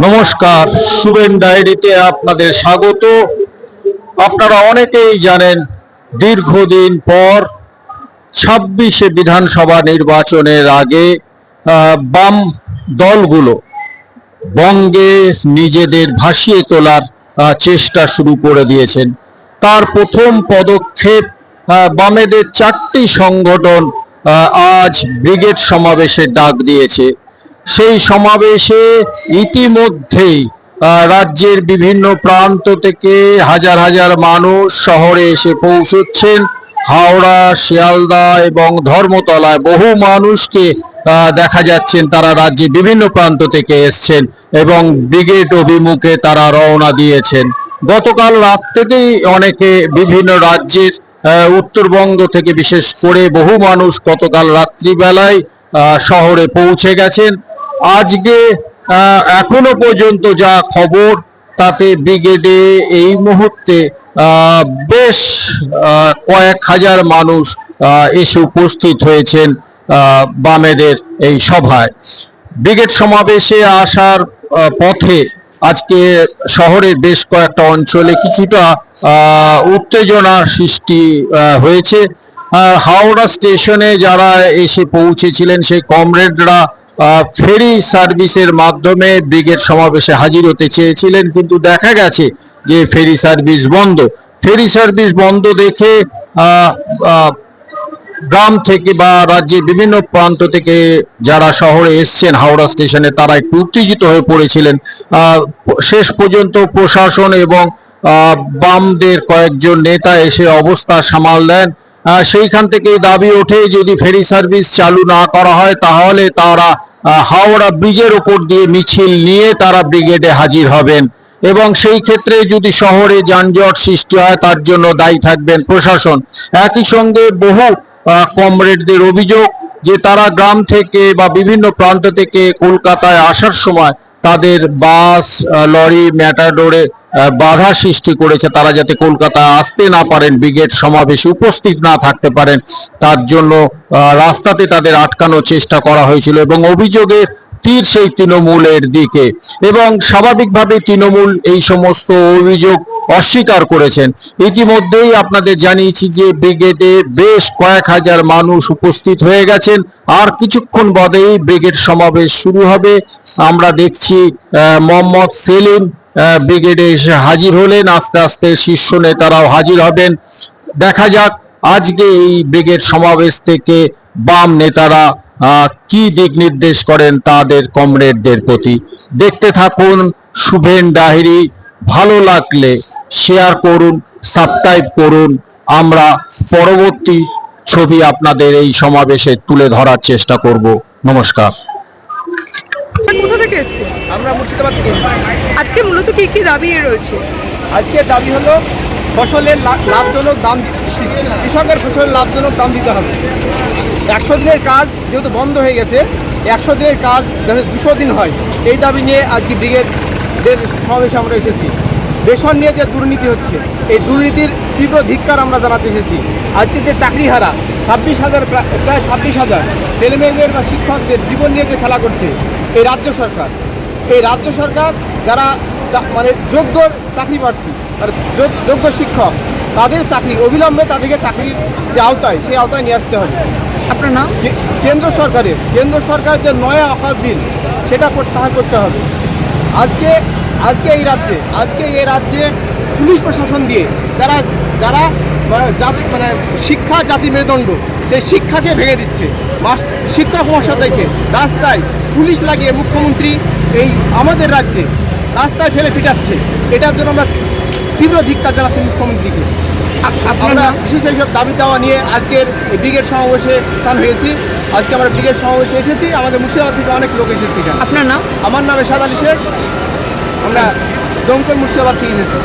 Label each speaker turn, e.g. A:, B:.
A: নমস্কার, শুভেন ডায়েরিতে আপনাদের স্বাগত। আপনারা অনেকেই জানেন, দীর্ঘদিন পর 26শে বিধানসভা নির্বাচনের আগে বাম দলগুলো বঙ্গে নিজেদের ভাসিয়ে তোলার চেষ্টা শুরু করে দিয়েছেন। তার প্রথম পদক্ষেপ, বামেদের 4টি সংগঠন আজ ব্রিগেড সমাবেশের ডাক দিয়েছে। সেই সমাবেশে ইতিমধ্যেই রাজ্যের বিভিন্ন প্রান্ত থেকে হাজার হাজার মানুষ শহরে এসে পৌঁছচ্ছেন। হাওড়া, শিয়ালদা এবং ধর্মতলায় বহু মানুষকে দেখা যাচ্ছেন, তারা রাজ্যের বিভিন্ন প্রান্ত থেকে এসছেন এবং ব্রিগেড অভিমুখে তারা রওনা দিয়েছেন। গতকাল রাত থেকেই অনেকে বিভিন্ন রাজ্যের, উত্তরবঙ্গ থেকে বিশেষ করে বহু মানুষ গতকাল রাত্রিবেলায় শহরে পৌঁছে গেছেন। আজকে এখনো পর্যন্ত যা খবর, তাতে ব্রিগেডে এই মুহূর্তে বেশ কয়েক হাজার মানুষ এসে উপস্থিত হয়েছেন বামেদের এই সভায়। ব্রিগেড সমাবেশে আসার পথে আজকে শহরের বেশ কয়েকটা অঞ্চলে কিছুটা উত্তেজনা সৃষ্টি হয়েছে। হাওড়া স্টেশনে যারা এসে পৌঁছেছিলেন সেই কমরেডরা ফেরি সার্ভিসের মাধ্যমে ব্রিগেড সমাবেশে হাজির হতে চেয়েছিলেন, কিন্তু দেখা গেছে যে ফেরি সার্ভিস বন্ধ। ফেরি সার্ভিস বন্ধ দেখে গ্রাম থেকে বা রাজ্যের বিভিন্ন প্রান্ত থেকে যারা শহরে এসছেন হাওড়া স্টেশনে, তারা একটু উত্তেজিত হয়ে পড়েছিলেন। শেষ পর্যন্ত প্রশাসন এবং বামদের কয়েকজন নেতা এসে অবস্থা সামাল দেন। সেইখান থেকে দাবি ওঠে, যদি ফেরি সার্ভিস চালু না করা হয় তাহলে তারা হাওড়া ব্রিজের ওপর দিয়ে মিছিল নিয়ে তারা ব্রিগেডে হাজির হবেন এবং সেই ক্ষেত্রে যদি শহরে যানজট সৃষ্টি হয় তার জন্য দায়ী থাকবেন প্রশাসন। একই সঙ্গে বহু কমরেডদের অভিযোগ যে তারা গ্রাম থেকে বা বিভিন্ন প্রান্ত থেকে কলকাতায় আসার সময় তাদের বাস, লরি, ম্যাটাডোরে বাধা সৃষ্টি করেছে। তারা যাতে কলকাতায় আসতে না পারেন, ব্রিগেড সমাবেশে উপস্থিত না থাকতে পারেন, তার জন্য রাস্তাতে তাদের আটকানোর চেষ্টা করা হয়েছিল এবং অভিযোগের তীর সেই তৃণমূলের দিকে এবং স্বাভাবিকভাবে তৃণমূল এই সমস্ত অভিযোগ অস্বীকার করেছেন। ইতিমধ্যেই আপনাদের জানিয়েছি যে ব্রিগেডে বেশ কয়েক হাজার মানুষ উপস্থিত হয়ে গেছেন। আর কিছুক্ষণ বাদেই ব্রিগেড সমাবেশ শুরু হবে। আমরা দেখছি মোহাম্মদ সেলিম ব্রিগেডে এসে হাজির হলেন, আস্তে আস্তে শীর্ষ নেতারাও হাজির হবেন। দেখা যাক আজকে এই ব্রিগেড সমাবেশ থেকে বাম নেতারা কি দিক নির্দেশ করেন তাদের কমরেডদের প্রতি। দেখতে থাকুন শুভেন ডায়েরি। ভালো লাগলে শেয়ার করুন, সাবস্ক্রাইব করুন। আমরা পরবর্তী ছবি আপনাদের এই সমাবেশে তুলে ধরার চেষ্টা করব। নমস্কার।
B: কোথা থেকে এসেছে?
C: আমরা মুর্শিদাবাদ থেকে এসেছি।
B: আজকে মূলত কি কি দাবি রয়েছে?
C: আজকের দাবি হলো ফসলের লাভজনক দাম, কৃষকের ফসলের লাভজনক দাম দিতে হবে। 100 দিনের কাজ যেহেতু বন্ধ হয়ে গেছে, 100 দিনের কাজ যাতে 200 দিন হয়, এই দাবি নিয়ে আজকে ব্রিগেডের সমাবেশে আমরা এসেছি। রেশন নিয়ে যে দুর্নীতি হচ্ছে, এই দুর্নীতির তীব্র ধিক্কার আমরা জানাতে এসেছি। আজকে যে চাকরিহারা 26,000, প্রায় 26,000 ছেলেমেয়েদের বা শিক্ষকদের জীবন নিয়ে যে খেলা করছে এই রাজ্য সরকার, যারা মানে যোগ্য চাকরি প্রার্থী, যোগ্য শিক্ষক, তাদের চাকরি অবিলম্বে তাদেরকে চাকরির যে আওতায়, সেই আওতায় নিয়ে আসতে হবে।
B: আপনার নাম?
C: কেন্দ্র সরকার যে নয়া অকাত বিল, সেটা করতে হবে। আজকে এই রাজ্যে পুলিশ প্রশাসন দিয়ে যারা মানে শিক্ষা জাতি মেরুদণ্ড, সেই শিক্ষাকে ভেঙে দিচ্ছে। শিক্ষক মহাশয়দেরকে রাস্তায় পুলিশ লাগিয়ে মুখ্যমন্ত্রী এই আমাদের রাজ্যে রাস্তায় ফেলে পিটাচ্ছে। এটার জন্য আমরা তীব্র ধিক্কার জানাচ্ছি মুখ্যমন্ত্রীকে। আমরা বিশেষ এইসব দাবি দেওয়া নিয়ে আজকের ব্রিগেড সমাবেশে স্থান হয়েছি। আজকে আমরা ব্রিগেড সমাবেশে এসেছি, আমাদের মুর্শিদাবাদ থেকে অনেক লোক এসেছি।
B: আপনার নাম?
C: আমার নাম এরশাদ আলী শেখ। আমরা দমকল মুর্শিদাবাদ থেকে এসেছি।